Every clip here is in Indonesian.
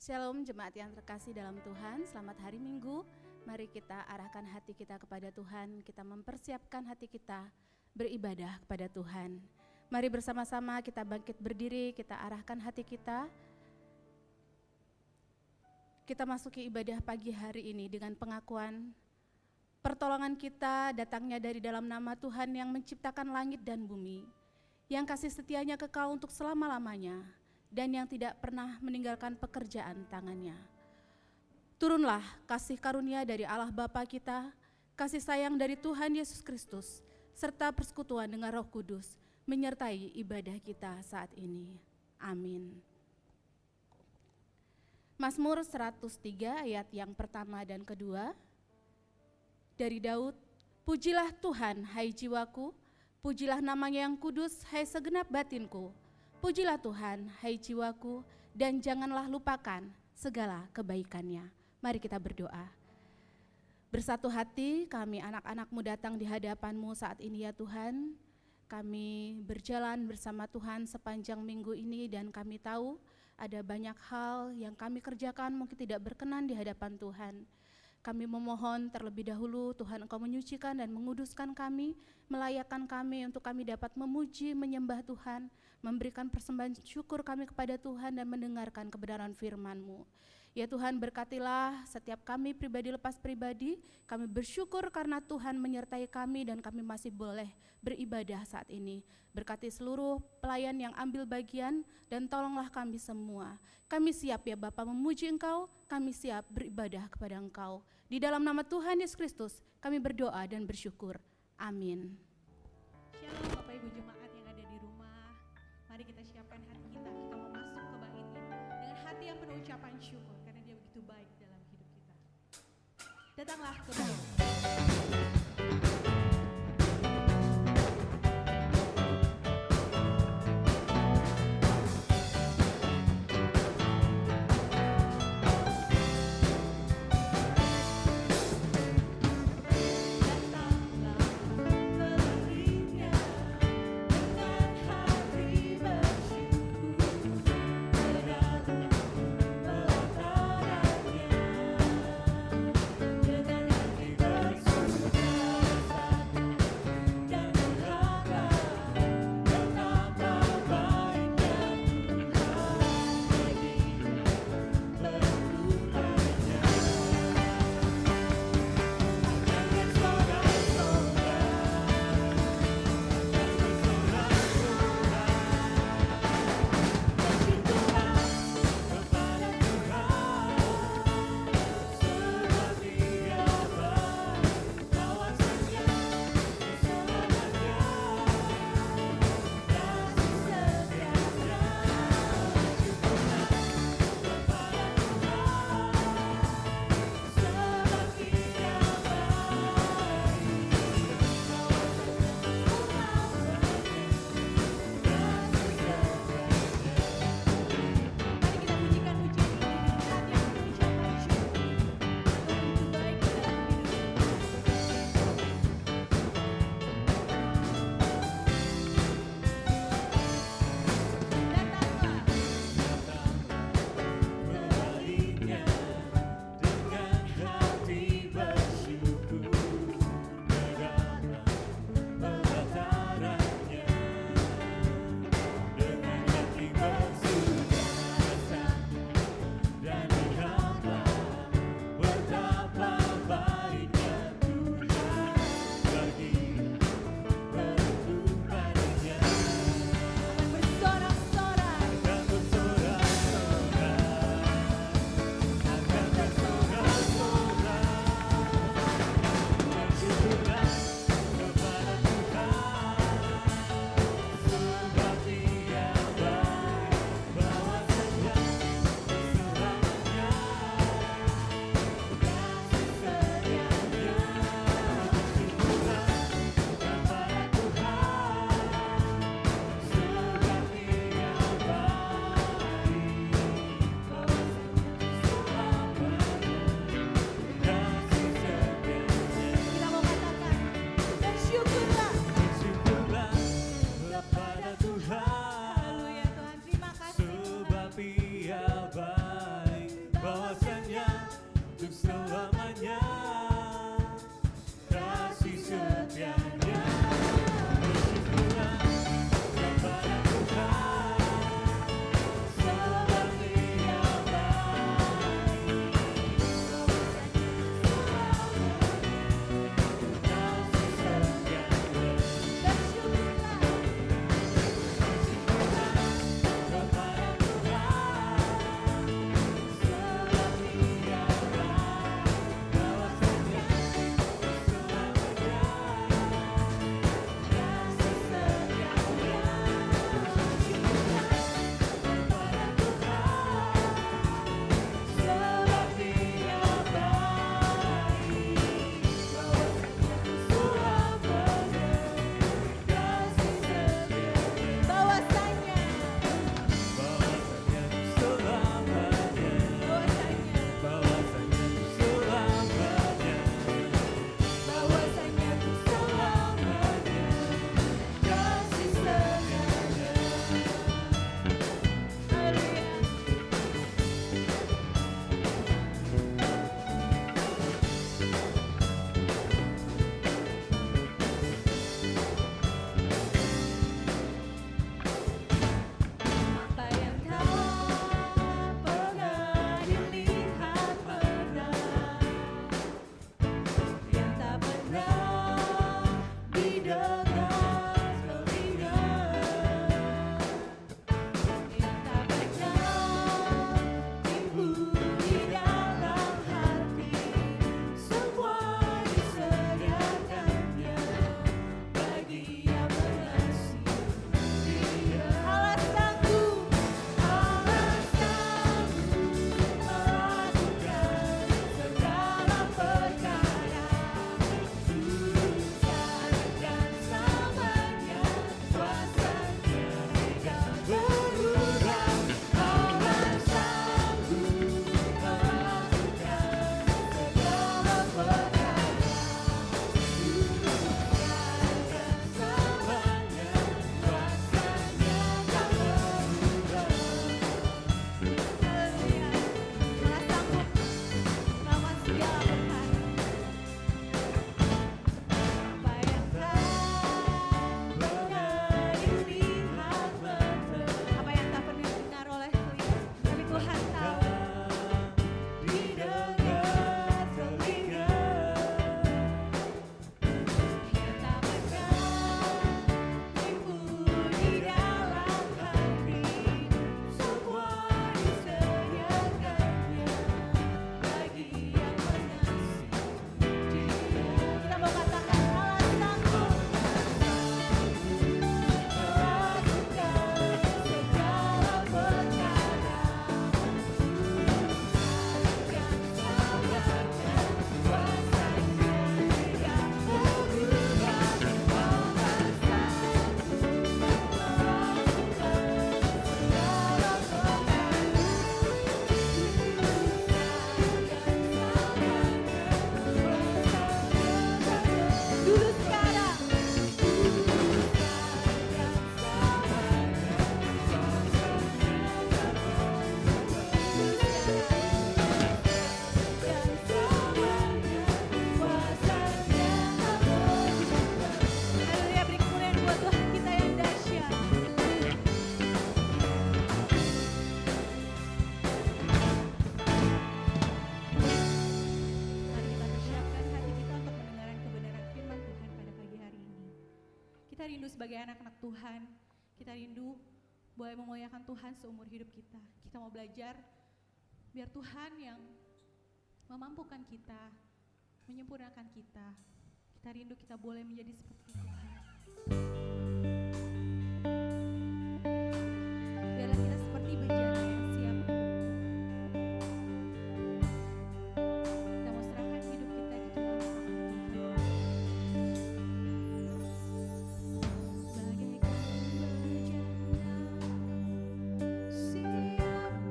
Shalom jemaat yang terkasih dalam Tuhan, selamat hari Minggu. Mari kita arahkan hati kita kepada Tuhan, kita mempersiapkan hati kita beribadah kepada Tuhan. Mari bersama-sama kita bangkit berdiri, kita arahkan hati kita. Kita masuki ibadah pagi hari ini dengan pengakuan pertolongan kita datangnya dari dalam nama Tuhan yang menciptakan langit dan bumi, yang kasih setianya kekal untuk selama-lamanya, dan yang tidak pernah meninggalkan pekerjaan tangannya. Turunlah kasih karunia dari Allah Bapa kita, kasih sayang dari Tuhan Yesus Kristus, serta persekutuan dengan Roh Kudus menyertai ibadah kita saat ini. Amin. Mazmur 103 ayat yang pertama dan kedua, dari Daud, pujilah Tuhan hai jiwaku, pujilah namanya yang kudus hai segenap batinku. Pujilah Tuhan, hai jiwaku, dan janganlah lupakan segala kebaikannya. Mari kita berdoa. Bersatu hati kami anak-anak-Mu datang di hadapan-Mu saat ini ya Tuhan. Kami berjalan bersama Tuhan sepanjang minggu ini dan kami tahu ada banyak hal yang kami kerjakan mungkin tidak berkenan di hadapan Tuhan. Kami memohon terlebih dahulu Tuhan Engkau menyucikan dan menguduskan kami, melayakkan kami untuk kami dapat memuji, menyembah Tuhan, memberikan persembahan syukur kami kepada Tuhan dan mendengarkan kebenaran firman-Mu. Ya Tuhan, berkatilah setiap kami pribadi lepas pribadi, kami bersyukur karena Tuhan menyertai kami dan kami masih boleh beribadah saat ini. Berkati seluruh pelayan yang ambil bagian dan tolonglah kami semua. Kami siap ya Bapa memuji Engkau, kami siap beribadah kepada Engkau. Di dalam nama Tuhan Yesus Kristus kami berdoa dan bersyukur. Amin. Shalom Bapak Ibu Jemaat yang ada di rumah. Mari kita siapkan hati kita mau masuk ke bait ini dengan hati yang penuh ucapan syukur karena Dia begitu baik dalam hidup kita. Datanglah ke bait. Dengan hati bersyukur rindu sebagai anak-anak Tuhan, kita rindu boleh memuliakan Tuhan seumur hidup kita. Kita mau belajar biar Tuhan yang memampukan kita, menyempurnakan kita. Kita rindu kita boleh menjadi seperti Tuhan. Biarlah kita seperti bejana yang siap. Kita mau serahkan hidup kita di Tuhan. Bagaikan bejana siap dibentuk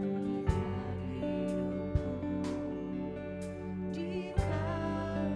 mengikat hidupku di tangan.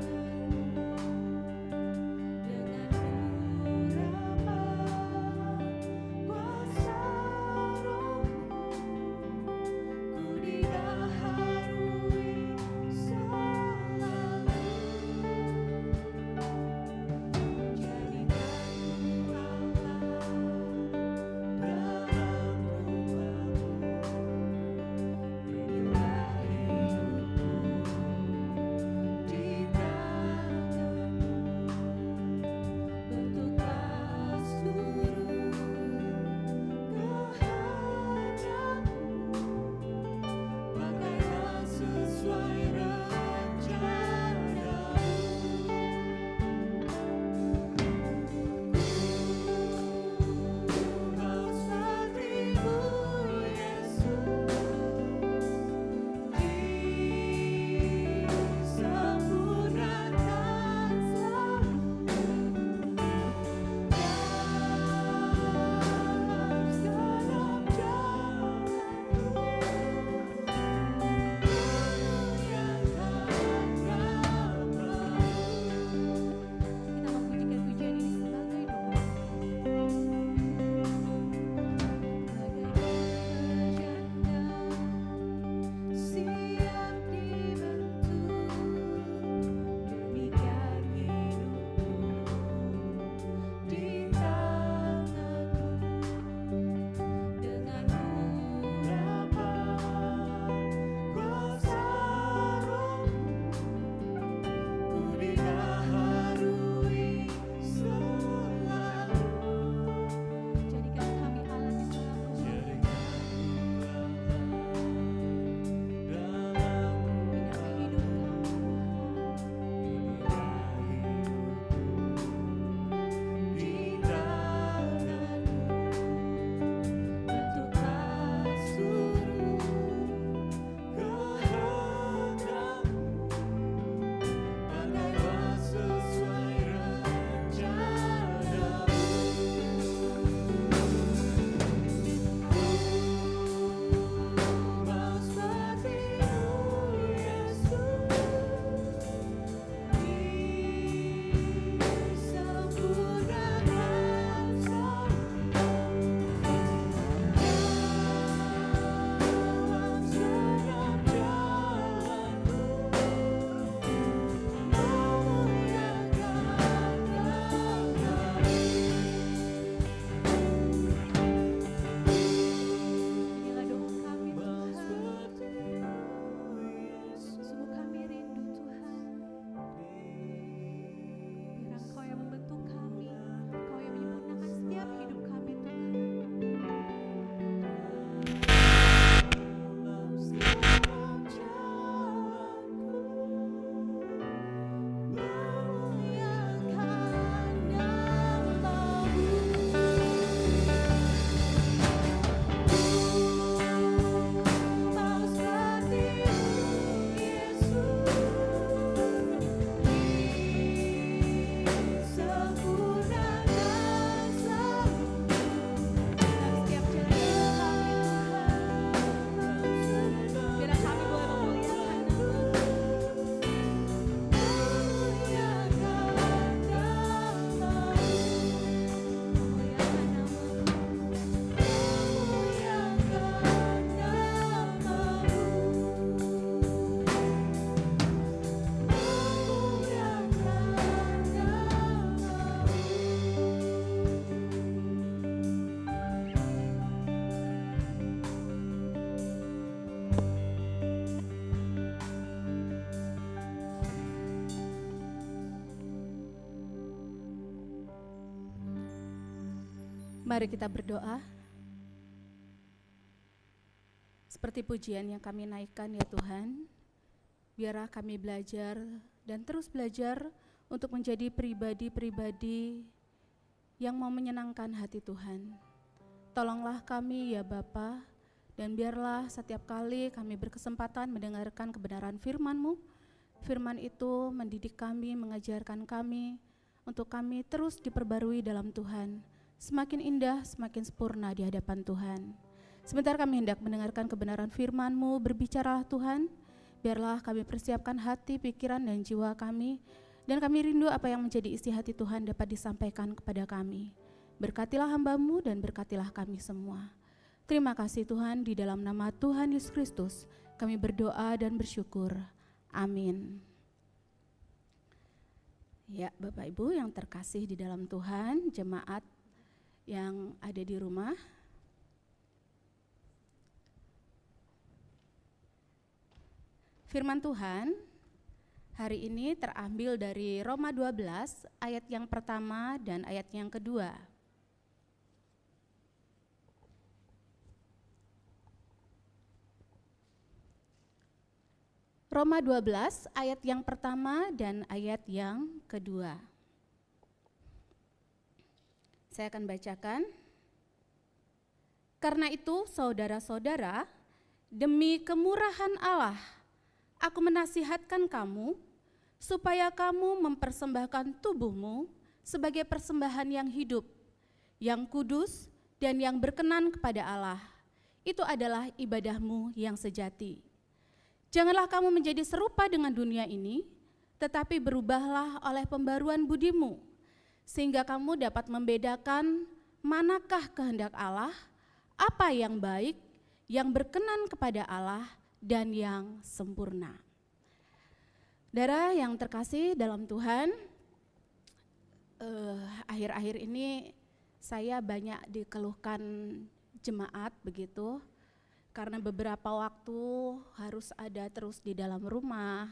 Mari kita berdoa. Seperti pujian yang kami naikkan ya Tuhan, biarlah kami belajar dan terus belajar untuk menjadi pribadi-pribadi yang mau menyenangkan hati Tuhan. Tolonglah kami ya Bapa, dan biarlah setiap kali kami berkesempatan mendengarkan kebenaran firman-Mu, firman itu mendidik kami, mengajarkan kami, untuk kami terus diperbarui dalam Tuhan. Semakin indah, semakin sempurna di hadapan Tuhan. Sebentar kami hendak mendengarkan kebenaran firman-Mu, berbicaralah Tuhan, biarlah kami persiapkan hati, pikiran, dan jiwa kami, dan kami rindu apa yang menjadi isi hati Tuhan dapat disampaikan kepada kami. Berkatilah hamba-Mu dan berkatilah kami semua. Terima kasih Tuhan, di dalam nama Tuhan Yesus Kristus, kami berdoa dan bersyukur. Amin. Ya, Bapak Ibu yang terkasih di dalam Tuhan, jemaat yang ada di rumah, firman Tuhan hari ini terambil dari Roma 12 ayat yang pertama dan ayat yang kedua. Roma 12 ayat yang pertama dan ayat yang kedua. Saya akan bacakan. Karena itu saudara-saudara, demi kemurahan Allah, aku menasihatkan kamu supaya kamu mempersembahkan tubuhmu sebagai persembahan yang hidup, yang kudus dan yang berkenan kepada Allah. Itu adalah ibadahmu yang sejati. Janganlah kamu menjadi serupa dengan dunia ini, tetapi berubahlah oleh pembaruan budimu, sehingga kamu dapat membedakan manakah kehendak Allah, apa yang baik, yang berkenan kepada Allah, dan yang sempurna. Saudara yang terkasih dalam Tuhan, akhir-akhir ini saya banyak dikeluhkan jemaat begitu, karena beberapa waktu harus ada terus di dalam rumah,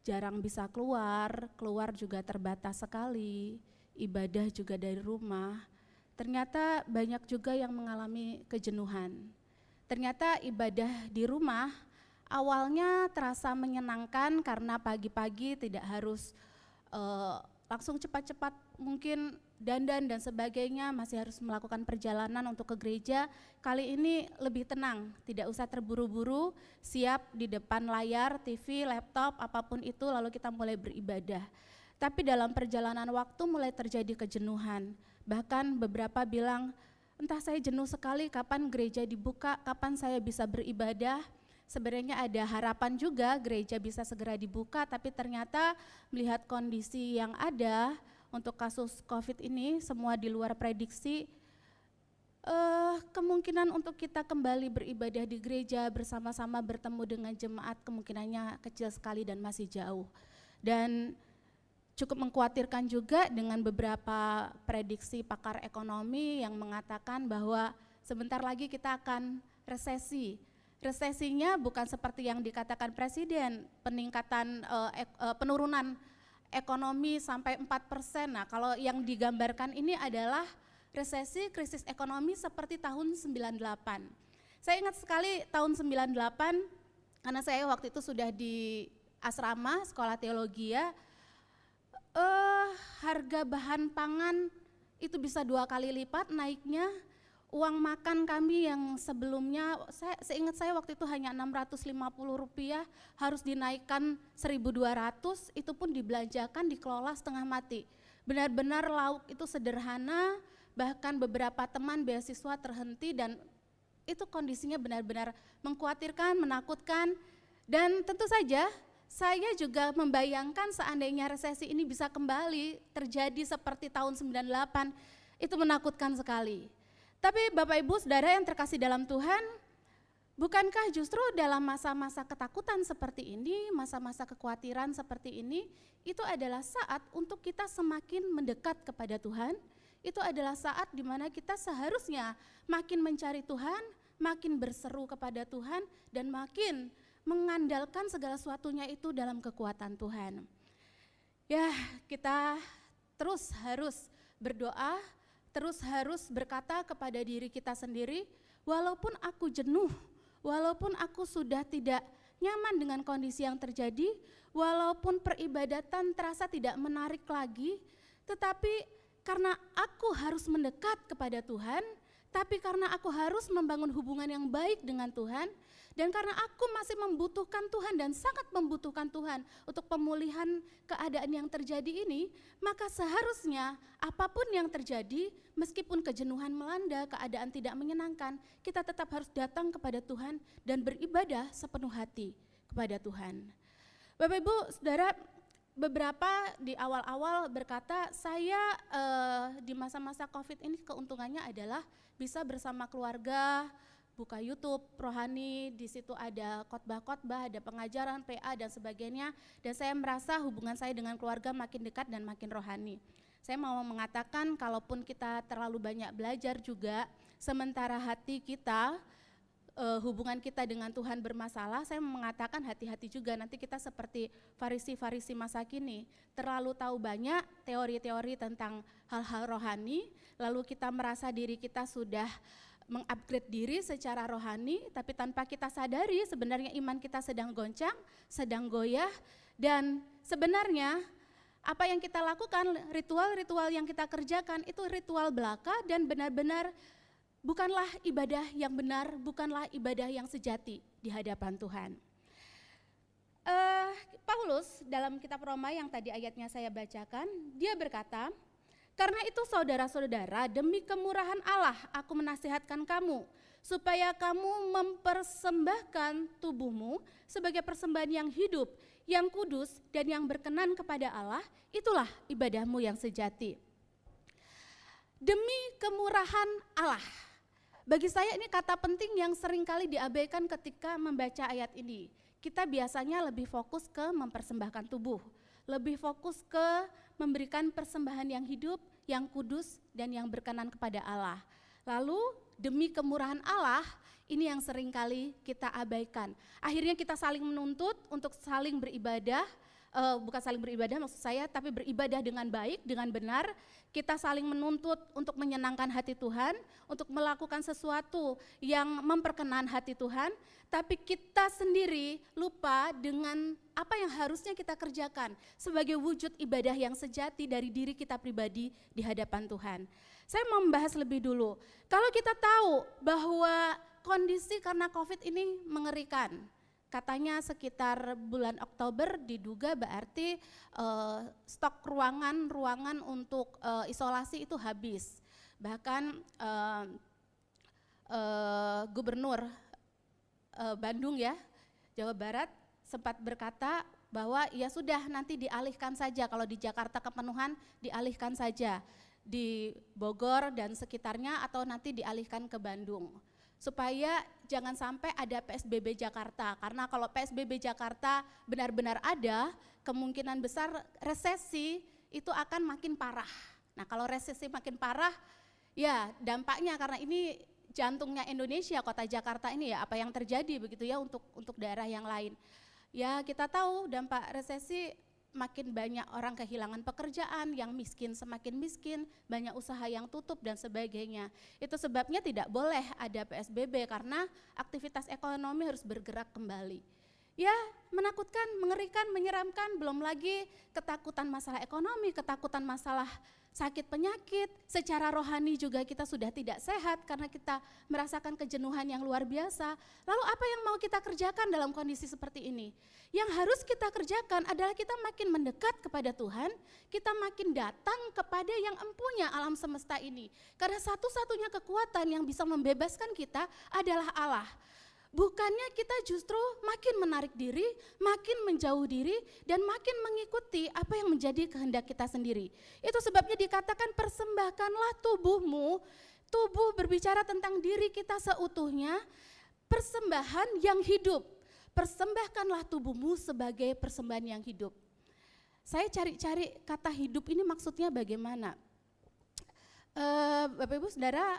jarang bisa keluar juga terbatas sekali, ibadah juga dari rumah. Ternyata banyak juga yang mengalami kejenuhan. Ternyata ibadah di rumah awalnya terasa menyenangkan karena pagi-pagi tidak harus langsung cepat-cepat mungkin dandan dan sebagainya, masih harus melakukan perjalanan untuk ke gereja. Kali ini lebih tenang, tidak usah terburu-buru, siap di depan layar, TV, laptop, apapun itu, lalu kita mulai beribadah. Tapi dalam perjalanan waktu mulai terjadi kejenuhan. Bahkan beberapa bilang, entah saya jenuh sekali, kapan gereja dibuka, kapan saya bisa beribadah. Sebenarnya ada harapan juga gereja bisa segera dibuka, tapi ternyata melihat kondisi yang ada untuk kasus COVID ini, semua di luar prediksi, kemungkinan untuk kita kembali beribadah di gereja bersama-sama bertemu dengan jemaat kemungkinannya kecil sekali dan masih jauh. Dan cukup mengkhawatirkan juga dengan beberapa prediksi pakar ekonomi yang mengatakan bahwa sebentar lagi kita akan resesi. Resesinya bukan seperti yang dikatakan Presiden, peningkatan penurunan ekonomi sampai 4%. Nah, kalau yang digambarkan ini adalah resesi krisis ekonomi seperti tahun 98. Saya ingat sekali tahun 98 karena saya waktu itu sudah di asrama sekolah teologi ya. Harga bahan pangan itu bisa 2 kali lipat naiknya. Uang makan kami yang sebelumnya, seingat saya waktu itu hanya Rp650, harus dinaikkan 1.200, itu pun dibelanjakan, dikelola setengah mati. Benar-benar lauk itu sederhana, bahkan beberapa teman beasiswa terhenti, dan itu kondisinya benar-benar mengkhawatirkan, menakutkan. Dan tentu saja saya juga membayangkan seandainya resesi ini bisa kembali terjadi seperti tahun 98, itu menakutkan sekali. Tapi Bapak Ibu Saudara yang terkasih dalam Tuhan, bukankah justru dalam masa-masa ketakutan seperti ini, masa-masa kekhawatiran seperti ini, itu adalah saat untuk kita semakin mendekat kepada Tuhan, itu adalah saat di mana kita seharusnya makin mencari Tuhan, makin berseru kepada Tuhan, dan makin mengandalkan segala sesuatunya itu dalam kekuatan Tuhan. Ya, kita terus harus berdoa, terus harus berkata kepada diri kita sendiri, walaupun aku jenuh, walaupun aku sudah tidak nyaman dengan kondisi yang terjadi, walaupun peribadatan terasa tidak menarik lagi, tetapi karena aku harus mendekat kepada Tuhan, tapi karena aku harus membangun hubungan yang baik dengan Tuhan, dan karena aku masih membutuhkan Tuhan dan sangat membutuhkan Tuhan untuk pemulihan keadaan yang terjadi ini, maka seharusnya apapun yang terjadi, meskipun kejenuhan melanda, keadaan tidak menyenangkan, kita tetap harus datang kepada Tuhan dan beribadah sepenuh hati kepada Tuhan. Bapak Ibu, Saudara, beberapa di awal-awal berkata, saya di masa-masa COVID ini keuntungannya adalah bisa bersama keluarga, buka YouTube rohani, di situ ada khotbah-khotbah, ada pengajaran, PA dan sebagainya, dan saya merasa hubungan saya dengan keluarga makin dekat dan makin rohani. Saya mau mengatakan kalaupun kita terlalu banyak belajar juga, sementara hati kita, hubungan kita dengan Tuhan bermasalah, saya mau mengatakan hati-hati juga, nanti kita seperti Farisi-Farisi masa kini, terlalu tahu banyak teori-teori tentang hal-hal rohani, lalu kita merasa diri kita sudah mengupgrade diri secara rohani, tapi tanpa kita sadari sebenarnya iman kita sedang goncang, sedang goyah, dan sebenarnya apa yang kita lakukan, ritual-ritual yang kita kerjakan itu ritual belaka dan benar-benar bukanlah ibadah yang benar, bukanlah ibadah yang sejati di hadapan Tuhan. Paulus dalam kitab Roma yang tadi ayatnya saya bacakan, dia berkata, karena itu saudara-saudara, demi kemurahan Allah aku menasihatkan kamu, supaya kamu mempersembahkan tubuhmu sebagai persembahan yang hidup, yang kudus dan yang berkenan kepada Allah, itulah ibadahmu yang sejati. Demi kemurahan Allah. Bagi saya ini kata penting yang seringkali diabaikan ketika membaca ayat ini. Kita biasanya lebih fokus ke mempersembahkan tubuh, lebih fokus ke memberikan persembahan yang hidup, yang kudus, dan yang berkenan kepada Allah. Lalu demi kemurahan Allah, ini yang seringkali kita abaikan. Akhirnya kita saling menuntut untuk saling beribadah, bukan saling beribadah maksud saya, tapi beribadah dengan baik, dengan benar. Kita saling menuntut untuk menyenangkan hati Tuhan, untuk melakukan sesuatu yang memperkenan hati Tuhan, tapi kita sendiri lupa dengan apa yang harusnya kita kerjakan sebagai wujud ibadah yang sejati dari diri kita pribadi di hadapan Tuhan. Saya mau membahas lebih dulu, kalau kita tahu bahwa kondisi karena COVID ini mengerikan, katanya sekitar bulan Oktober diduga berarti stok ruangan untuk isolasi itu habis. Bahkan Gubernur Bandung ya, Jawa Barat sempat berkata bahwa ya sudah nanti dialihkan saja, kalau di Jakarta kepenuhan dialihkan saja di Bogor dan sekitarnya atau nanti dialihkan ke Bandung. Supaya jangan sampai ada PSBB Jakarta, karena kalau PSBB Jakarta benar-benar ada, kemungkinan besar resesi itu akan makin parah. Nah kalau resesi makin parah, ya dampaknya karena ini jantungnya Indonesia, kota Jakarta ini ya, apa yang terjadi begitu ya untuk daerah yang lain. Ya kita tahu dampak resesi, makin banyak orang kehilangan pekerjaan, yang miskin semakin miskin, banyak usaha yang tutup dan sebagainya. Itu sebabnya tidak boleh ada PSBB karena aktivitas ekonomi harus bergerak kembali. Ya menakutkan, mengerikan, menyeramkan, belum lagi ketakutan masalah ekonomi, ketakutan masalah sakit penyakit, secara rohani juga kita sudah tidak sehat karena kita merasakan kejenuhan yang luar biasa. Lalu apa yang mau kita kerjakan dalam kondisi seperti ini? Yang harus kita kerjakan adalah kita makin mendekat kepada Tuhan, kita makin datang kepada yang empunya alam semesta ini. Karena satu-satunya kekuatan yang bisa membebaskan kita adalah Allah. Bukannya kita justru makin menarik diri, makin menjauh diri, dan makin mengikuti apa yang menjadi kehendak kita sendiri. Itu sebabnya dikatakan persembahkanlah tubuhmu. Tubuh berbicara tentang diri kita seutuhnya, persembahan yang hidup. Persembahkanlah tubuhmu sebagai persembahan yang hidup. Saya cari-cari kata hidup ini maksudnya bagaimana. Bapak Ibu Saudara,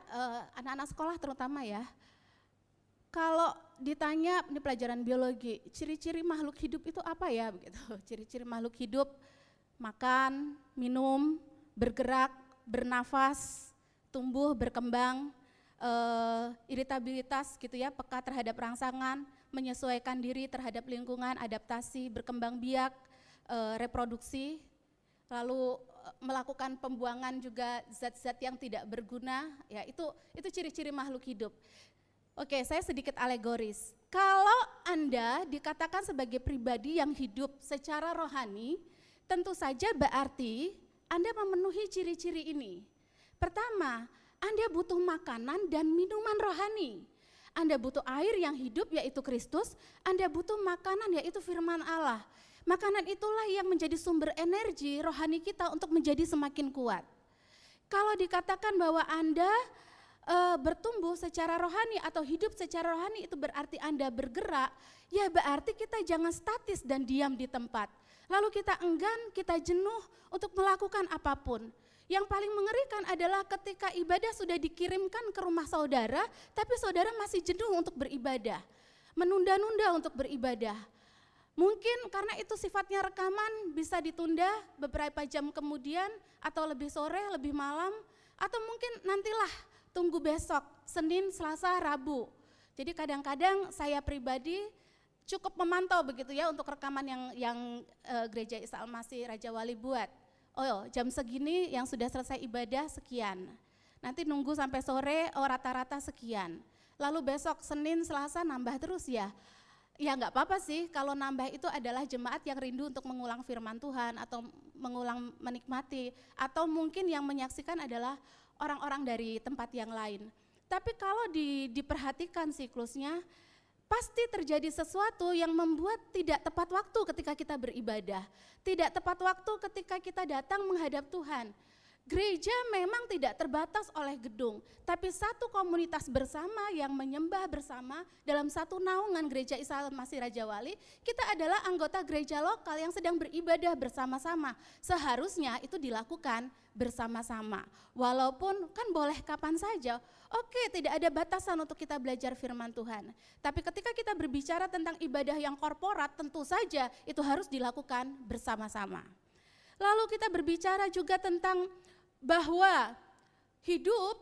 anak-anak sekolah terutama ya, kalau ditanya ini pelajaran biologi, ciri-ciri makhluk hidup itu apa ya begitu? Ciri-ciri makhluk hidup, makan, minum, bergerak, bernafas, tumbuh, berkembang, iritabilitas gitu ya, peka terhadap rangsangan, menyesuaikan diri terhadap lingkungan, adaptasi, berkembang biak, reproduksi, lalu melakukan pembuangan juga zat-zat yang tidak berguna, ya itu ciri-ciri makhluk hidup. Oke, saya sedikit alegoris. Kalau Anda dikatakan sebagai pribadi yang hidup secara rohani, tentu saja berarti Anda memenuhi ciri-ciri ini. Pertama, Anda butuh makanan dan minuman rohani. Anda butuh air yang hidup yaitu Kristus, Anda butuh makanan yaitu firman Allah. Makanan itulah yang menjadi sumber energi rohani kita untuk menjadi semakin kuat. Kalau dikatakan bahwa Anda bertumbuh secara rohani atau hidup secara rohani itu berarti Anda bergerak, ya berarti kita jangan statis dan diam di tempat. Lalu kita enggan, kita jenuh untuk melakukan apapun. Yang paling mengerikan adalah ketika ibadah sudah dikirimkan ke rumah saudara, tapi saudara masih jenuh untuk beribadah, menunda-nunda untuk beribadah. Mungkin karena itu sifatnya rekaman bisa ditunda beberapa jam kemudian atau lebih sore, lebih malam, atau mungkin nantilah tunggu besok, Senin, Selasa, Rabu. Jadi kadang-kadang saya pribadi cukup memantau begitu ya untuk rekaman yang Gereja Isa Al-Masih Raja Wali buat. Oh jam segini yang sudah selesai ibadah sekian. Nanti nunggu sampai sore, rata-rata sekian. Lalu besok Senin, Selasa nambah terus ya. Ya enggak apa-apa sih kalau nambah itu adalah jemaat yang rindu untuk mengulang firman Tuhan atau mengulang menikmati, atau mungkin yang menyaksikan adalah orang-orang dari tempat yang lain. Tapi kalau diperhatikan siklusnya, pasti terjadi sesuatu yang membuat tidak tepat waktu ketika kita beribadah, tidak tepat waktu ketika kita datang menghadap Tuhan. Gereja memang tidak terbatas oleh gedung, tapi satu komunitas bersama yang menyembah bersama dalam satu naungan Gereja Isa Al-Masih Raja Wali, kita adalah anggota gereja lokal yang sedang beribadah bersama-sama. Seharusnya itu dilakukan bersama-sama, walaupun kan boleh kapan saja. Oke, tidak ada batasan untuk kita belajar firman Tuhan. Tapi ketika kita berbicara tentang ibadah yang korporat, tentu saja itu harus dilakukan bersama-sama. Lalu kita berbicara juga tentang bahwa hidup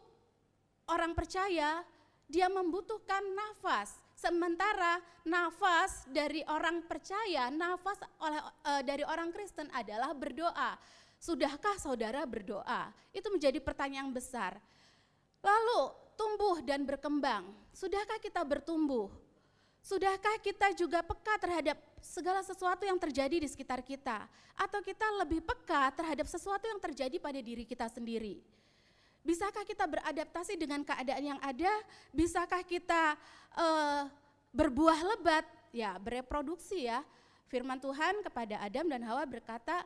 orang percaya dia membutuhkan nafas, sementara nafas dari orang percaya, nafas dari orang Kristen adalah berdoa. Sudahkah saudara berdoa? Itu menjadi pertanyaan besar. Lalu tumbuh dan berkembang, sudahkah kita bertumbuh? Sudahkah kita juga peka terhadap segala sesuatu yang terjadi di sekitar kita? Atau kita lebih peka terhadap sesuatu yang terjadi pada diri kita sendiri? Bisakah kita beradaptasi dengan keadaan yang ada? Bisakah kita berbuah lebat? Ya, bereproduksi ya. Firman Tuhan kepada Adam dan Hawa berkata,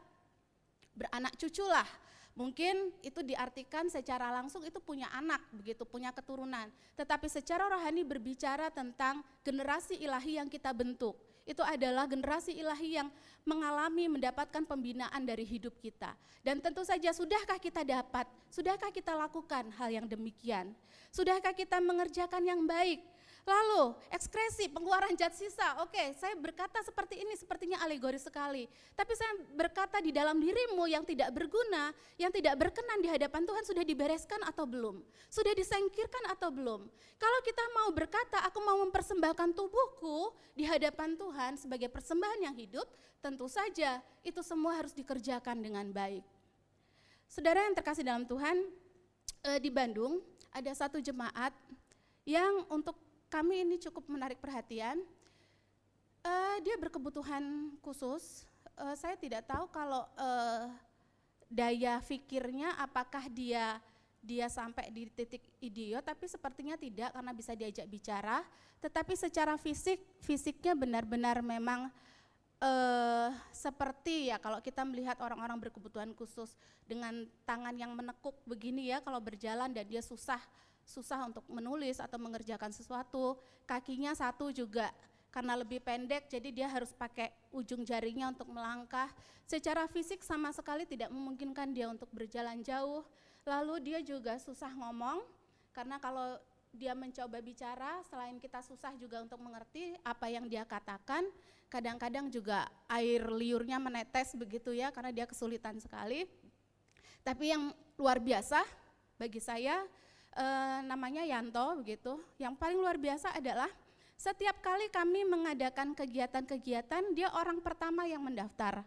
beranak cuculah. Mungkin itu diartikan secara langsung itu punya anak, begitu, punya keturunan. Tetapi secara rohani berbicara tentang generasi ilahi yang kita bentuk. Itu adalah generasi ilahi yang mengalami, mendapatkan pembinaan dari hidup kita. Dan tentu saja sudahkah kita dapat, sudahkah kita lakukan hal yang demikian? Sudahkah kita mengerjakan yang baik? Lalu ekskresi, pengeluaran zat sisa, oke, saya berkata seperti ini sepertinya alegori sekali. Tapi saya berkata di dalam dirimu yang tidak berguna, yang tidak berkenan di hadapan Tuhan sudah dibereskan atau belum? Sudah disingkirkan atau belum? Kalau kita mau berkata, aku mau mempersembahkan tubuhku di hadapan Tuhan sebagai persembahan yang hidup, tentu saja itu semua harus dikerjakan dengan baik. Saudara yang terkasih dalam Tuhan, di Bandung ada satu jemaat yang untuk kami ini cukup menarik perhatian. Dia berkebutuhan khusus. Saya tidak tahu kalau daya fikirnya apakah dia sampai di titik idiot, tapi sepertinya tidak karena bisa diajak bicara. Tetapi secara fisiknya benar-benar memang seperti ya kalau kita melihat orang-orang berkebutuhan khusus dengan tangan yang menekuk begini ya kalau berjalan dan dia susah untuk menulis atau mengerjakan sesuatu, kakinya satu juga karena lebih pendek jadi dia harus pakai ujung jarinya untuk melangkah. Secara fisik sama sekali tidak memungkinkan dia untuk berjalan jauh. Lalu dia juga susah ngomong karena kalau dia mencoba bicara selain kita susah juga untuk mengerti apa yang dia katakan, kadang-kadang juga air liurnya menetes begitu ya karena dia kesulitan sekali. Tapi yang luar biasa, bagi saya namanya Yanto begitu. Yang paling luar biasa adalah setiap kali kami mengadakan kegiatan-kegiatan, dia orang pertama yang mendaftar.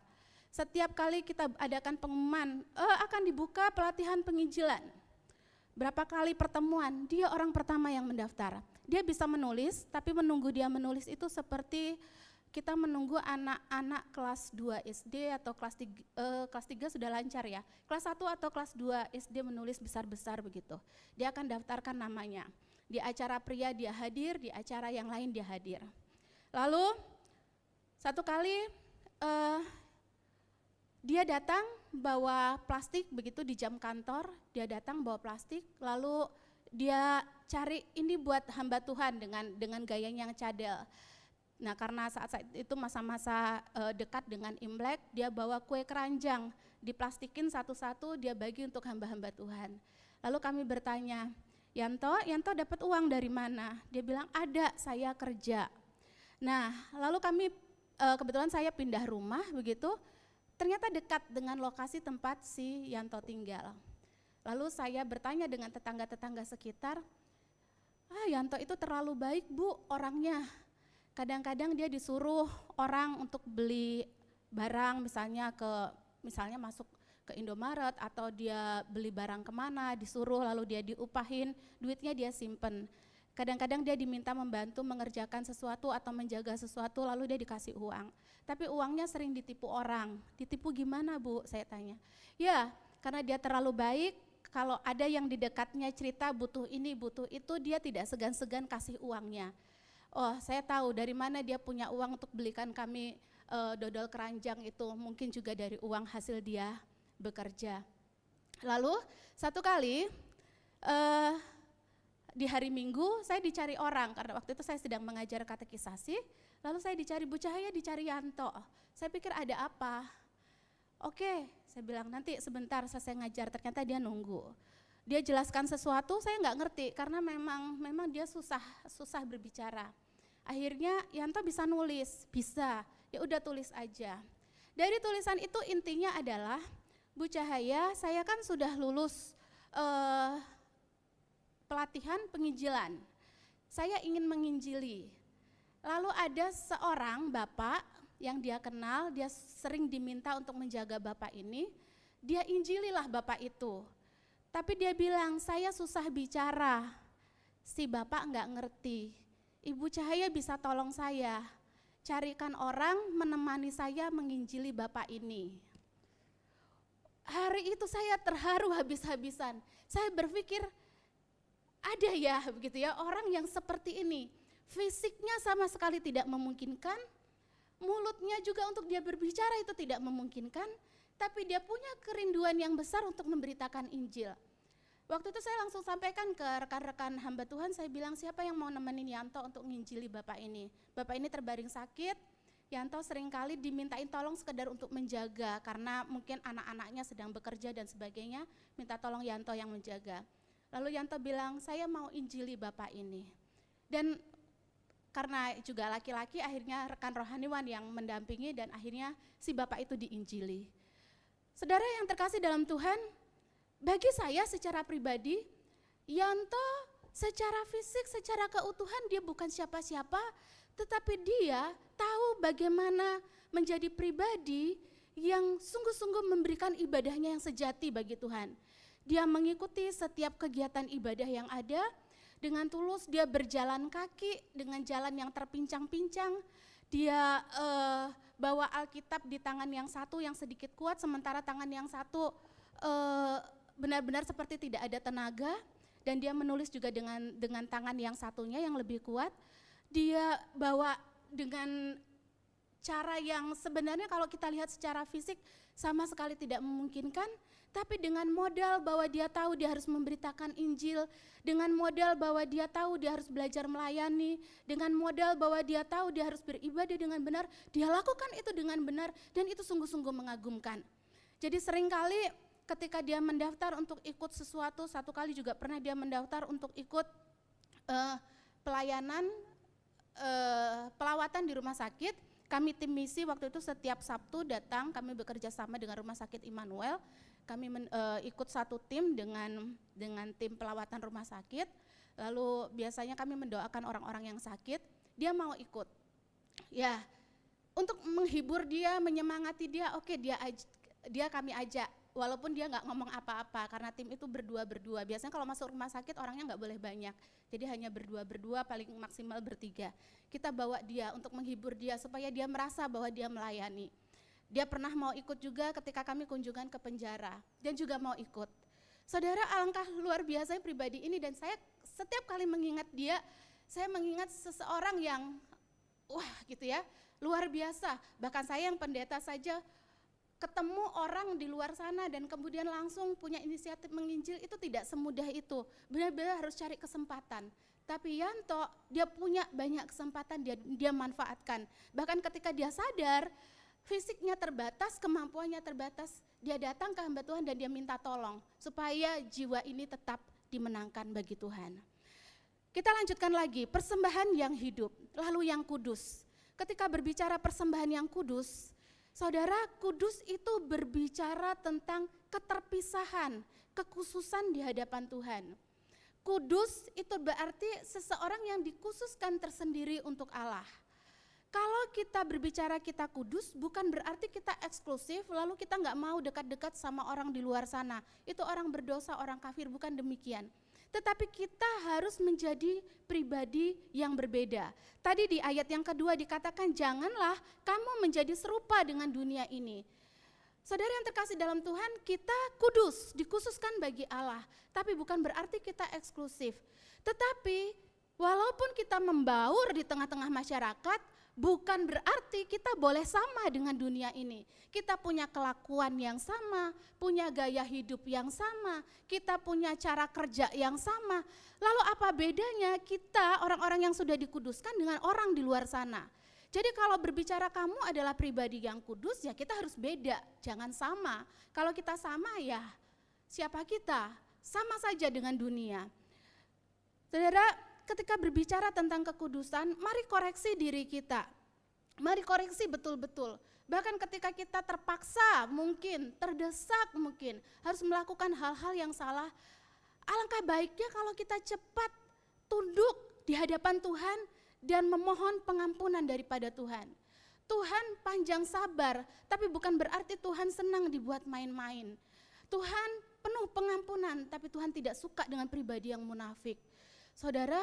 Setiap kali kita adakan pengumuman, akan dibuka pelatihan penginjilan. Berapa kali pertemuan, dia orang pertama yang mendaftar. Dia bisa menulis, tapi menunggu dia menulis itu seperti kita menunggu anak-anak kelas 2 SD atau kelas 3 sudah lancar ya. Kelas 1 atau kelas 2 SD menulis besar-besar begitu. Dia akan daftarkan namanya. Di acara pria dia hadir, di acara yang lain dia hadir. Lalu satu kali dia datang bawa plastik begitu di jam kantor, dia datang bawa plastik, lalu dia cari ini buat hamba Tuhan dengan gayanya yang cadel. Nah karena saat itu masa-masa dekat dengan Imlek, dia bawa kue keranjang, diplastikin satu-satu dia bagi untuk hamba-hamba Tuhan. Lalu kami bertanya, Yanto dapat uang dari mana? Dia bilang ada, saya kerja. Nah lalu kami kebetulan saya pindah rumah begitu, ternyata dekat dengan lokasi tempat si Yanto tinggal. Lalu saya bertanya dengan tetangga-tetangga sekitar, Yanto itu terlalu baik Bu orangnya. Kadang-kadang dia disuruh orang untuk beli barang misalnya masuk ke Indomaret atau dia beli barang kemana, disuruh lalu dia diupahin, duitnya dia simpen. Kadang-kadang dia diminta membantu mengerjakan sesuatu atau menjaga sesuatu lalu dia dikasih uang. Tapi uangnya sering ditipu orang. Ditipu gimana Bu? Saya tanya. Ya karena dia terlalu baik, kalau ada yang di dekatnya cerita butuh ini butuh itu dia tidak segan-segan kasih uangnya. Oh saya tahu dari mana dia punya uang untuk belikan kami dodol keranjang itu, mungkin juga dari uang hasil dia bekerja. Lalu satu kali di hari Minggu saya dicari orang karena waktu itu saya sedang mengajar katekisasi, lalu saya dicari Bu Cahaya, dicari Yanto. Saya pikir ada apa? Oke, saya bilang nanti sebentar saya ngajar, ternyata dia nunggu. Dia jelaskan sesuatu saya nggak ngerti karena memang dia susah berbicara. Akhirnya Yanto bisa nulis, bisa, ya udah tulis aja. Dari tulisan itu intinya adalah Bu Cahaya, saya kan sudah lulus pelatihan penginjilan. Saya ingin menginjili. Lalu ada seorang bapak yang dia kenal, dia sering diminta untuk menjaga bapak ini. Dia injililah bapak itu. Tapi dia bilang, saya susah bicara. Si bapak enggak ngerti. Ibu Cahaya bisa tolong saya. Carikan orang menemani saya menginjili bapak ini. Hari itu saya terharu habis-habisan. Saya berpikir, ada ya begitu ya orang yang seperti ini. Fisiknya sama sekali tidak memungkinkan, mulutnya juga untuk dia berbicara itu tidak memungkinkan, tapi dia punya kerinduan yang besar untuk memberitakan Injil. Waktu itu saya langsung sampaikan ke rekan-rekan hamba Tuhan, saya bilang siapa yang mau nemenin Yanto untuk menginjili bapak ini. Bapak ini terbaring sakit, Yanto seringkali dimintain tolong sekedar untuk menjaga karena mungkin anak-anaknya sedang bekerja dan sebagainya, minta tolong Yanto yang menjaga. Lalu Yanto bilang, saya mau injili bapak ini. Dan karena juga laki-laki akhirnya rekan rohaniwan yang mendampingi dan akhirnya si bapak itu diinjili. Saudara yang terkasih dalam Tuhan, bagi saya secara pribadi, Yanto secara fisik, secara keutuhan dia bukan siapa-siapa, tetapi dia tahu bagaimana menjadi pribadi yang sungguh-sungguh memberikan ibadahnya yang sejati bagi Tuhan. Dia mengikuti setiap kegiatan ibadah yang ada, dengan tulus dia berjalan kaki dengan jalan yang terpincang-pincang. Dia bawa Alkitab di tangan yang satu yang sedikit kuat, sementara tangan yang satu benar-benar seperti tidak ada tenaga. Dan dia menulis juga dengan tangan yang satunya yang lebih kuat. Dia bawa dengan cara yang sebenarnya kalau kita lihat secara fisik sama sekali tidak memungkinkan, tapi dengan modal bahwa dia tahu dia harus memberitakan Injil, dengan modal bahwa dia tahu dia harus belajar melayani, dengan modal bahwa dia tahu dia harus beribadah dengan benar, dia lakukan itu dengan benar dan itu sungguh-sungguh mengagumkan. Jadi seringkali ketika dia mendaftar untuk ikut sesuatu, satu kali juga pernah dia mendaftar untuk ikut pelawatan di rumah sakit. Kami tim misi waktu itu setiap Sabtu datang, kami bekerja sama dengan Rumah Sakit Immanuel. kami ikut satu tim dengan tim pelawatan rumah sakit. Lalu biasanya kami mendoakan orang-orang yang sakit, dia mau ikut. Ya, untuk menghibur dia, menyemangati dia, oke, dia kami ajak. Walaupun dia nggak ngomong apa-apa, karena tim itu berdua. Biasanya kalau masuk rumah sakit orangnya nggak boleh banyak, jadi hanya berdua, paling maksimal bertiga. Kita bawa dia untuk menghibur dia supaya dia merasa bahwa dia melayani. Dia pernah mau ikut juga ketika kami kunjungan ke penjara, dan juga mau ikut. Saudara, alangkah luar biasanya pribadi ini, dan saya setiap kali mengingat dia, saya mengingat seseorang yang wah gitu ya, luar biasa. Bahkan saya yang pendeta saja ketemu orang di luar sana dan kemudian langsung punya inisiatif menginjil, itu tidak semudah itu. Benar-benar harus cari kesempatan. Tapi Yanto, dia punya banyak kesempatan, dia manfaatkan. Bahkan ketika dia sadar, fisiknya terbatas, kemampuannya terbatas, dia datang ke hamba Tuhan dan dia minta tolong supaya jiwa ini tetap dimenangkan bagi Tuhan. Kita lanjutkan lagi, persembahan yang hidup, lalu yang kudus. Ketika berbicara persembahan yang kudus, saudara, kudus itu berbicara tentang keterpisahan, kekhususan di hadapan Tuhan. Kudus itu berarti seseorang yang dikhususkan tersendiri untuk Allah. Kalau kita berbicara kita kudus, bukan berarti kita eksklusif, lalu kita nggak mau dekat-dekat sama orang di luar sana. Itu orang berdosa, orang kafir, bukan demikian. Tetapi kita harus menjadi pribadi yang berbeda. Tadi di ayat yang kedua dikatakan, janganlah kamu menjadi serupa dengan dunia ini. Saudara yang terkasih dalam Tuhan, kita kudus, dikhususkan bagi Allah. Tapi bukan berarti kita eksklusif. Tetapi walaupun kita membaur di tengah-tengah masyarakat, bukan berarti kita boleh sama dengan dunia ini. Kita punya kelakuan yang sama, punya gaya hidup yang sama, kita punya cara kerja yang sama. Lalu apa bedanya kita orang-orang yang sudah dikuduskan dengan orang di luar sana? Jadi kalau berbicara kamu adalah pribadi yang kudus, ya kita harus beda, jangan sama. Kalau kita sama, ya siapa kita? Sama saja dengan dunia. Saudara, ketika berbicara tentang kekudusan, mari koreksi diri kita. Mari koreksi betul-betul. Bahkan ketika kita terpaksa mungkin, terdesak mungkin, harus melakukan hal-hal yang salah, alangkah baiknya kalau kita cepat tunduk di hadapan Tuhan dan memohon pengampunan daripada Tuhan. Tuhan panjang sabar, tapi bukan berarti Tuhan senang dibuat main-main. Tuhan penuh pengampunan, tapi Tuhan tidak suka dengan pribadi yang munafik. Saudara,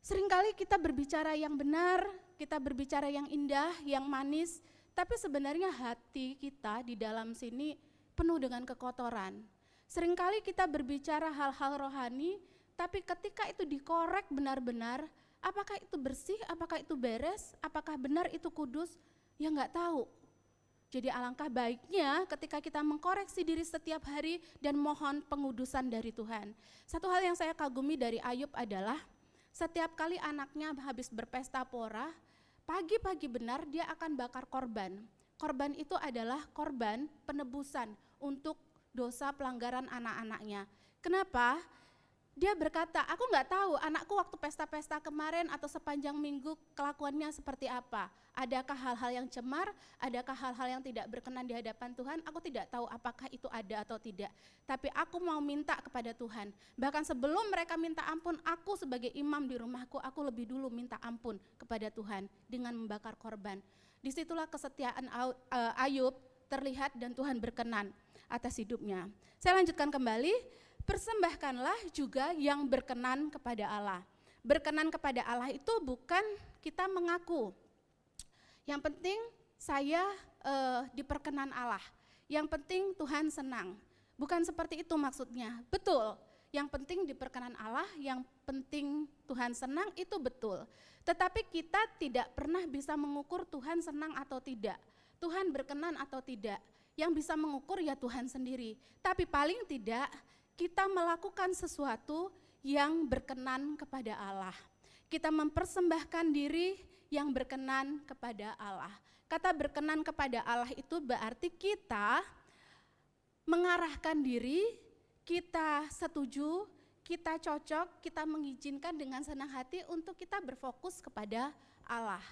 seringkali kita berbicara yang benar, kita berbicara yang indah, yang manis, tapi sebenarnya hati kita di dalam sini penuh dengan kekotoran. Seringkali kita berbicara hal-hal rohani, tapi ketika itu dikorek benar-benar, apakah itu bersih, apakah itu beres, apakah benar itu kudus, ya nggak tahu. Jadi alangkah baiknya ketika kita mengkoreksi diri setiap hari dan mohon pengudusan dari Tuhan. Satu hal yang saya kagumi dari Ayub adalah setiap kali anaknya habis berpesta pora, pagi-pagi benar dia akan bakar korban. Korban itu adalah korban penebusan untuk dosa pelanggaran anak-anaknya. Kenapa? Dia berkata, aku nggak tahu anakku waktu pesta-pesta kemarin atau sepanjang minggu kelakuannya seperti apa. Adakah hal-hal yang cemar, adakah hal-hal yang tidak berkenan di hadapan Tuhan, aku tidak tahu apakah itu ada atau tidak. Tapi aku mau minta kepada Tuhan. Bahkan sebelum mereka minta ampun, aku sebagai imam di rumahku, aku lebih dulu minta ampun kepada Tuhan dengan membakar korban. Disitulah kesetiaan Ayub terlihat dan Tuhan berkenan atas hidupnya. Saya lanjutkan kembali. Persembahkanlah juga yang berkenan kepada Allah. Berkenan kepada Allah itu bukan kita mengaku. Yang penting saya diperkenan Allah. Yang penting Tuhan senang. Bukan seperti itu maksudnya. Betul, yang penting diperkenan Allah, yang penting Tuhan senang, itu betul. Tetapi kita tidak pernah bisa mengukur Tuhan senang atau tidak. Tuhan berkenan atau tidak. Yang bisa mengukur ya Tuhan sendiri. Tapi paling tidak kita melakukan sesuatu yang berkenan kepada Allah. Kita mempersembahkan diri yang berkenan kepada Allah. Kata berkenan kepada Allah itu berarti kita mengarahkan diri, kita setuju, kita cocok, kita mengizinkan dengan senang hati untuk kita berfokus kepada Allah.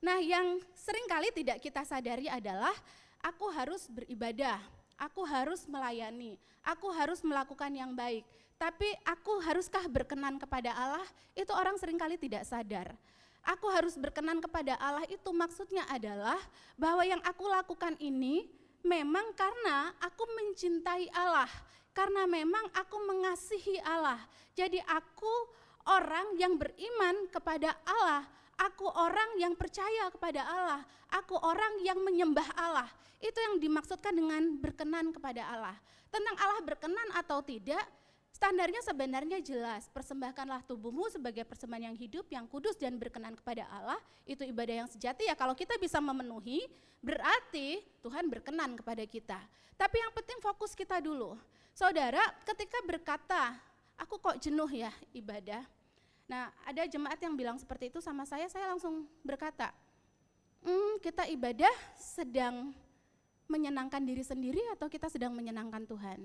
Nah, yang seringkali tidak kita sadari adalah aku harus beribadah, aku harus melayani, aku harus melakukan yang baik. Tapi aku haruskah berkenan kepada Allah? Itu orang seringkali tidak sadar. Aku harus berkenan kepada Allah itu maksudnya adalah bahwa yang aku lakukan ini memang karena aku mencintai Allah, karena memang aku mengasihi Allah. Jadi aku orang yang beriman kepada Allah, aku orang yang percaya kepada Allah, aku orang yang menyembah Allah. Itu yang dimaksudkan dengan berkenan kepada Allah. Tentang Allah berkenan atau tidak, standarnya sebenarnya jelas. Persembahkanlah tubuhmu sebagai persembahan yang hidup, yang kudus dan berkenan kepada Allah. Itu ibadah yang sejati ya. Kalau kita bisa memenuhi, berarti Tuhan berkenan kepada kita. Tapi yang penting fokus kita dulu. Saudara, ketika berkata, aku kok jenuh ya ibadah. Nah, ada jemaat yang bilang seperti itu sama saya langsung berkata, kita ibadah sedang menyenangkan diri sendiri atau kita sedang menyenangkan Tuhan?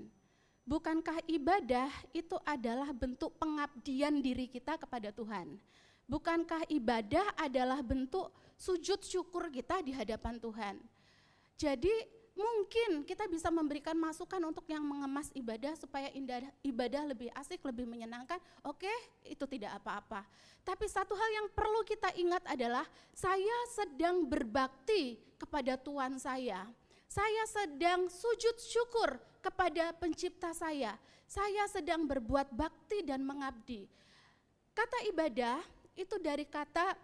Bukankah ibadah itu adalah bentuk pengabdian diri kita kepada Tuhan? Bukankah ibadah adalah bentuk sujud syukur kita di hadapan Tuhan? Jadi mungkin kita bisa memberikan masukan untuk yang mengemas ibadah supaya ibadah lebih asik, lebih menyenangkan. Oke, itu tidak apa-apa. Tapi satu hal yang perlu kita ingat adalah saya sedang berbakti kepada Tuhan saya. Saya sedang sujud syukur kepada pencipta saya. Saya sedang berbuat bakti dan mengabdi. Kata ibadah itu dari kata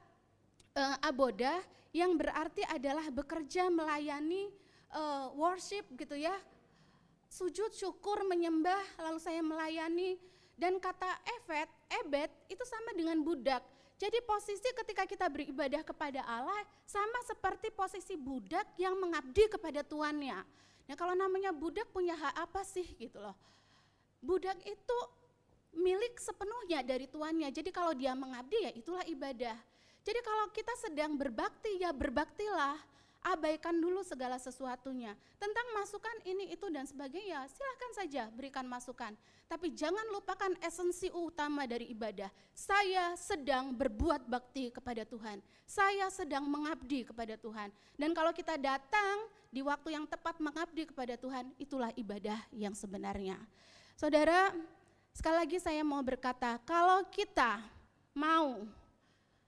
aboda yang berarti adalah bekerja, melayani, worship gitu ya. Sujud syukur, menyembah, lalu saya melayani. Dan kata ebed itu sama dengan budak. Jadi posisi ketika kita beribadah kepada Allah sama seperti posisi budak yang mengabdi kepada tuannya. Nah, kalau namanya budak punya hak apa sih gitu loh. Budak itu milik sepenuhnya dari tuannya. Jadi kalau dia mengabdi ya itulah ibadah. Jadi kalau kita sedang berbakti ya berbaktilah. Abaikan dulu segala sesuatunya. Tentang masukan ini, itu dan sebagainya, silahkan saja berikan masukan. Tapi jangan lupakan esensi utama dari ibadah. Saya sedang berbuat bakti kepada Tuhan. Saya sedang mengabdi kepada Tuhan. Dan kalau kita datang di waktu yang tepat mengabdi kepada Tuhan, itulah ibadah yang sebenarnya. Saudara, sekali lagi saya mau berkata, kalau kita mau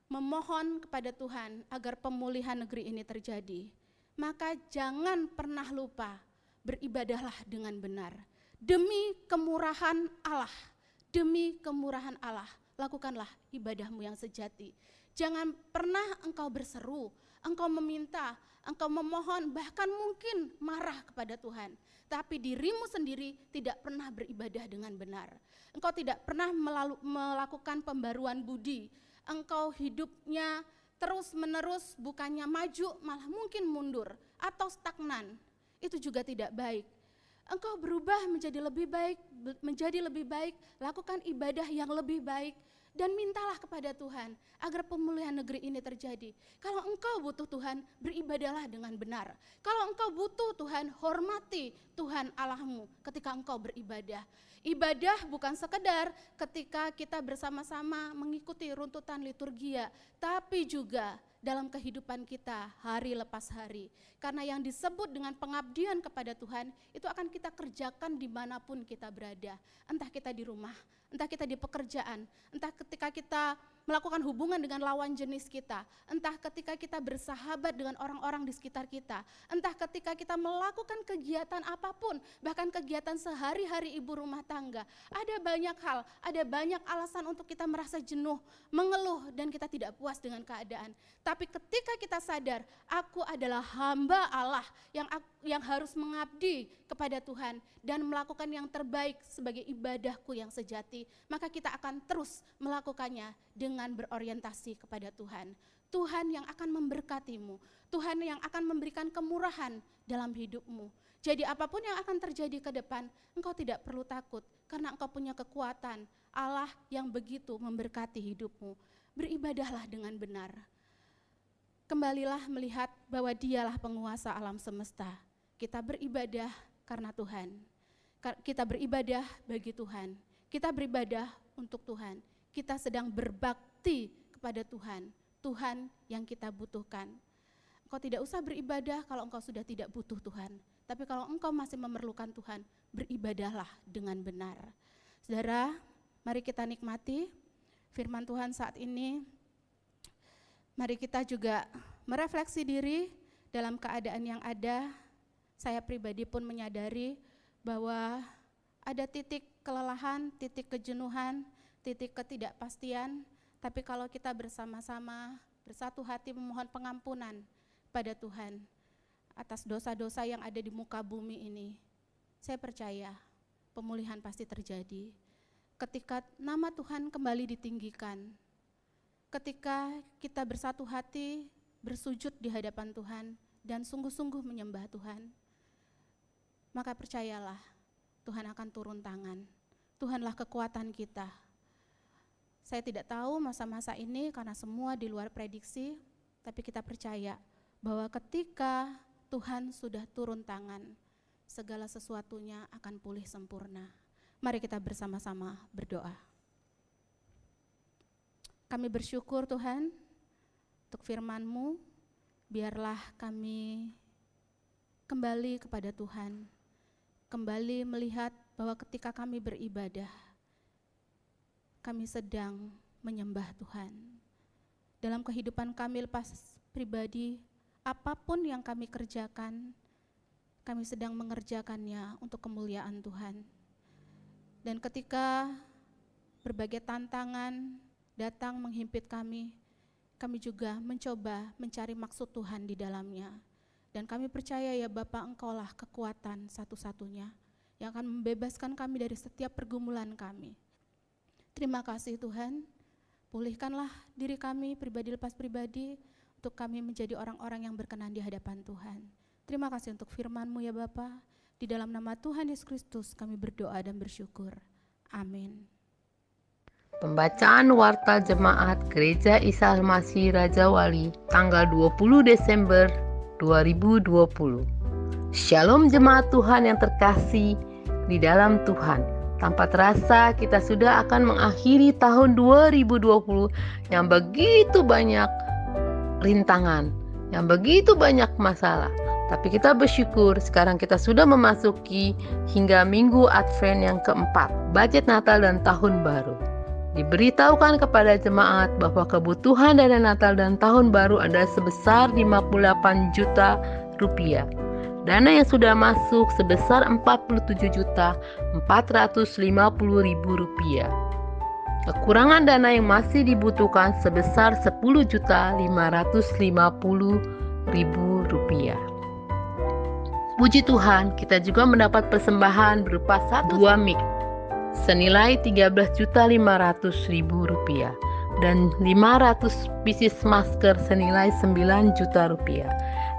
memohon kepada Tuhan agar pemulihan negeri ini terjadi, maka jangan pernah lupa beribadahlah dengan benar. Demi kemurahan Allah, demi kemurahan Allah, lakukanlah ibadahmu yang sejati. Jangan pernah engkau berseru, engkau meminta, engkau memohon, bahkan mungkin marah kepada Tuhan. Tapi dirimu sendiri tidak pernah beribadah dengan benar. Engkau tidak pernah melakukan pembaruan budi. Engkau hidupnya terus menerus bukannya maju malah mungkin mundur atau stagnan. Itu juga tidak baik. Engkau berubah menjadi lebih baik, lakukan ibadah yang lebih baik dan mintalah kepada Tuhan agar pemulihan negeri ini terjadi. Kalau engkau butuh Tuhan, beribadahlah dengan benar. Kalau engkau butuh Tuhan, hormati Tuhan Allahmu ketika engkau beribadah. Ibadah bukan sekedar ketika kita bersama-sama mengikuti runtutan liturgia, tapi juga dalam kehidupan kita hari lepas hari. Karena yang disebut dengan pengabdian kepada Tuhan, itu akan kita kerjakan dimanapun kita berada. Entah kita di rumah, entah kita di pekerjaan, entah ketika kita melakukan hubungan dengan lawan jenis kita, entah ketika kita bersahabat dengan orang-orang di sekitar kita, entah ketika kita melakukan kegiatan apapun, bahkan kegiatan sehari-hari ibu rumah tangga. Ada banyak hal, ada banyak alasan untuk kita merasa jenuh, mengeluh, dan kita tidak puas dengan keadaan. Tapi ketika kita sadar, aku adalah hamba Allah yang harus mengabdi kepada Tuhan dan melakukan yang terbaik sebagai ibadahku yang sejati, maka kita akan terus melakukannya dengan berorientasi kepada Tuhan. Tuhan yang akan memberkatimu, Tuhan yang akan memberikan kemurahan dalam hidupmu. Jadi apapun yang akan terjadi ke depan, engkau tidak perlu takut karena engkau punya kekuatan Allah yang begitu memberkati hidupmu. Beribadahlah dengan benar. Kembalilah melihat bahwa Dialah penguasa alam semesta. Kita beribadah karena Tuhan. Kita beribadah bagi Tuhan. Kita beribadah untuk Tuhan. Kita sedang berbakti kepada Tuhan. Tuhan yang kita butuhkan. Engkau tidak usah beribadah kalau engkau sudah tidak butuh Tuhan. Tapi kalau engkau masih memerlukan Tuhan, beribadahlah dengan benar. Saudara, mari kita nikmati firman Tuhan saat ini. Mari kita juga merefleksi diri dalam keadaan yang ada. Saya pribadi pun menyadari bahwa ada titik kelelahan, titik kejenuhan, titik ketidakpastian. Tapi kalau kita bersama-sama, bersatu hati memohon pengampunan pada Tuhan atas dosa-dosa yang ada di muka bumi ini, saya percaya pemulihan pasti terjadi. Ketika nama Tuhan kembali ditinggikan, ketika kita bersatu hati, bersujud di hadapan Tuhan, dan sungguh-sungguh menyembah Tuhan, maka percayalah Tuhan akan turun tangan. Tuhanlah kekuatan kita. Saya tidak tahu masa-masa ini karena semua di luar prediksi, tapi kita percaya bahwa ketika Tuhan sudah turun tangan, segala sesuatunya akan pulih sempurna. Mari kita bersama-sama berdoa. Kami bersyukur Tuhan untuk firman-Mu, biarlah kami kembali kepada Tuhan, kembali melihat bahwa ketika kami beribadah, kami sedang menyembah Tuhan. Dalam kehidupan kami lepas pribadi, apapun yang kami kerjakan, kami sedang mengerjakannya untuk kemuliaan Tuhan. Dan ketika berbagai tantangan datang menghimpit kami juga mencoba mencari maksud Tuhan di dalamnya. Dan kami percaya ya Bapa, Engkaulah kekuatan satu-satunya yang akan membebaskan kami dari setiap pergumulan kami. Terima kasih Tuhan, pulihkanlah diri kami pribadi lepas pribadi, untuk kami menjadi orang-orang yang berkenan di hadapan Tuhan. Terima kasih untuk firman-Mu ya Bapa. Di dalam nama Tuhan Yesus Kristus kami berdoa dan bersyukur. Amin. Pembacaan Warta Jemaat Gereja Isa Al-Masih Raja Wali tanggal 20 Desember 2020. Shalom jemaat Tuhan yang terkasih di dalam Tuhan. Tanpa terasa kita sudah akan mengakhiri tahun 2020 yang begitu banyak rintangan, yang begitu banyak masalah. Tapi kita bersyukur sekarang kita sudah memasuki hingga minggu Advent yang keempat, budget Natal dan Tahun Baru. Diberitahukan kepada jemaat bahwa kebutuhan dana Natal dan Tahun Baru ada sebesar 58 juta rupiah. Dana yang sudah masuk sebesar 47.450.000 rupiah. Kekurangan dana yang masih dibutuhkan sebesar 10.550.000 rupiah. Puji Tuhan, kita juga mendapat persembahan berupa 1 buah mic senilai 13.500.000 rupiah dan 500 pieces masker senilai 9 juta rupiah.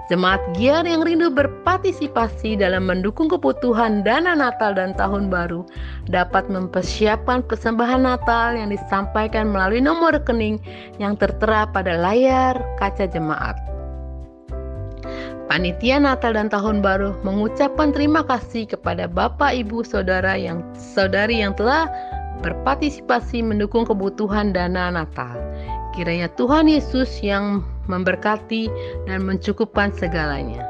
Jemaat Giar yang rindu berpartisipasi dalam mendukung kebutuhan dana Natal dan Tahun Baru dapat mempersiapkan persembahan Natal yang disampaikan melalui nomor rekening yang tertera pada layar kaca jemaat. Panitia Natal dan Tahun Baru mengucapkan terima kasih kepada Bapak, Ibu, Saudari yang telah berpartisipasi mendukung kebutuhan dana Natal. Kiranya Tuhan Yesus yang memberkati dan mencukupkan segalanya.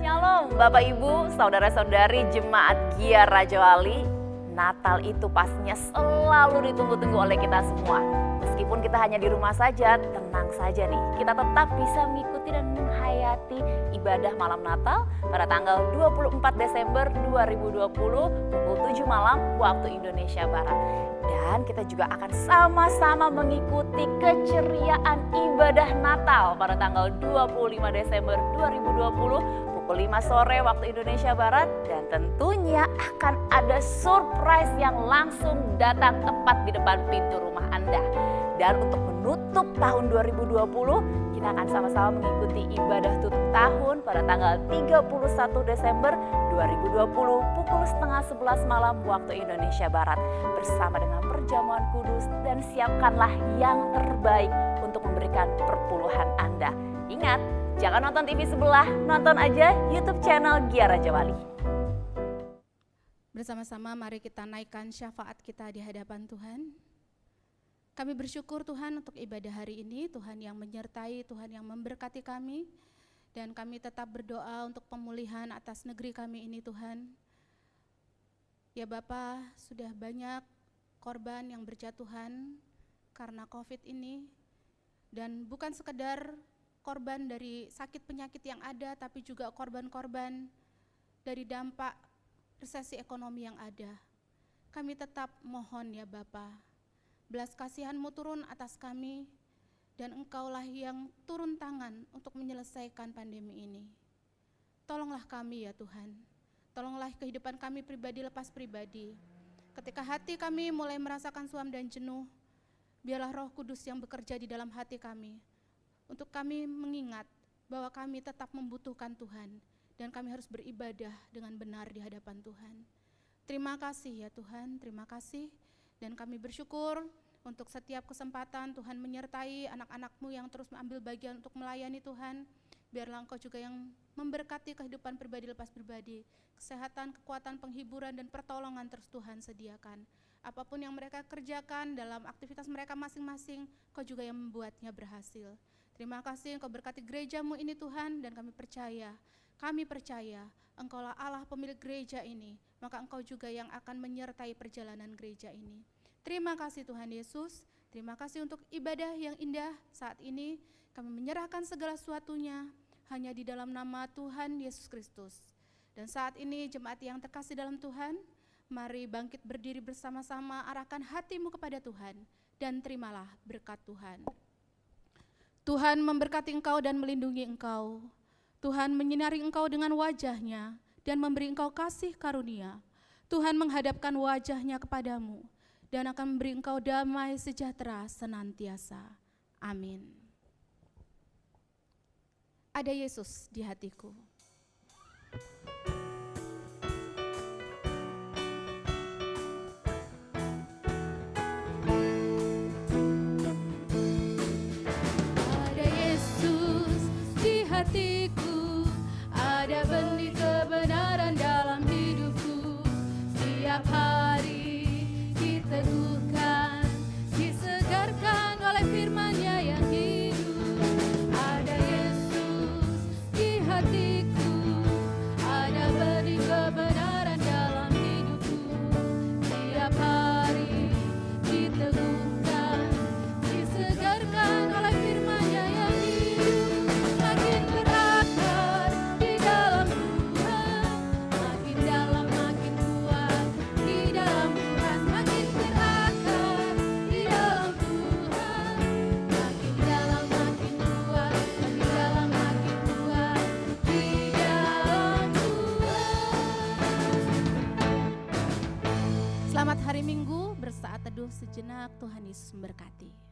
Shalom Bapak Ibu, Saudara-saudari Jemaat Giar Raja Wali. Natal itu pastinya selalu ditunggu-tunggu oleh kita semua. Meskipun kita hanya di rumah saja, tenang saja nih. Kita tetap bisa mengikuti dan menghayati ibadah malam Natal pada tanggal 24 Desember 2020 pukul 7 malam waktu Indonesia Barat. Dan kita juga akan sama-sama mengikuti keceriaan ibadah Natal pada tanggal 25 Desember 2020 pukul 5 sore waktu Indonesia Barat. Dan tentunya akan ada surprise yang langsung datang tepat di depan pintu rumah Anda. Dan untuk menutup tahun 2020, kita akan sama-sama mengikuti ibadah tutup tahun pada tanggal 31 Desember 2020 pukul 10:30 malam waktu Indonesia Barat bersama dengan perjamuan kudus, dan siapkanlah yang terbaik untuk memberikan perpuluhan Anda. Ingat, jangan nonton TV sebelah, nonton aja YouTube channel Giar Raja Wali. Bersama-sama mari kita naikkan syafaat kita di hadapan Tuhan. Kami bersyukur Tuhan untuk ibadah hari ini, Tuhan yang menyertai, Tuhan yang memberkati kami. Dan kami tetap berdoa untuk pemulihan atas negeri kami ini Tuhan. Ya Bapa, sudah banyak korban yang berjatuhan karena COVID ini. Dan bukan sekedar korban dari sakit penyakit yang ada, tapi juga korban-korban dari dampak resesi ekonomi yang ada. Kami tetap mohon ya Bapa, belas kasihan-Mu turun atas kami, dan Engkaulah yang turun tangan untuk menyelesaikan pandemi ini. Tolonglah kami ya Tuhan, tolonglah kehidupan kami pribadi lepas pribadi. Ketika hati kami mulai merasakan suam dan jenuh, biarlah Roh Kudus yang bekerja di dalam hati kami, untuk kami mengingat bahwa kami tetap membutuhkan Tuhan, dan kami harus beribadah dengan benar di hadapan Tuhan. Terima kasih ya Tuhan, terima kasih, dan kami bersyukur untuk setiap kesempatan Tuhan menyertai anak-anak-Mu yang terus mengambil bagian untuk melayani Tuhan. Biarlah Engkau juga yang memberkati kehidupan pribadi lepas pribadi, kesehatan, kekuatan, penghiburan, dan pertolongan terus Tuhan sediakan. Apapun yang mereka kerjakan dalam aktivitas mereka masing-masing, Kau juga yang membuatnya berhasil. Terima kasih Engkau berkati gereja-Mu ini Tuhan, dan kami percaya Engkaulah Allah pemilik gereja ini, maka Engkau juga yang akan menyertai perjalanan gereja ini. Terima kasih Tuhan Yesus, terima kasih untuk ibadah yang indah saat ini. Kami menyerahkan segala sesuatunya hanya di dalam nama Tuhan Yesus Kristus. Dan saat ini jemaat yang terkasih dalam Tuhan, mari bangkit berdiri bersama-sama, arahkan hatimu kepada Tuhan, dan terimalah berkat Tuhan. Tuhan memberkati engkau dan melindungi engkau. Tuhan menyinari engkau dengan wajah-Nya dan memberi engkau kasih karunia. Tuhan menghadapkan wajah-Nya kepadamu dan akan memberi engkau damai sejahtera senantiasa. Amin. Ada Yesus di hatiku. Ada Yesus di hatiku, ada benih kebenaran dalam hidupku. Setiap hari diteguhkan, disegarkan oleh firman-Nya yang hidup. Ada Yesus di hatiku, ada benih kebenaran dalam hidupku. Setiap hari diteguhkan, disegarkan oleh firman-Nya yang hidup. Makin berakar di dalam Tuhan, makin dalam makin kuat di dalam Tuhan. Makin berakar di dalam Tuhan, makin dalam makin kuat, makin dalam makin kuat di dalam Tuhan. Selamat hari Minggu, bersaat teduh sejenak. Tuhan Yesus memberkati.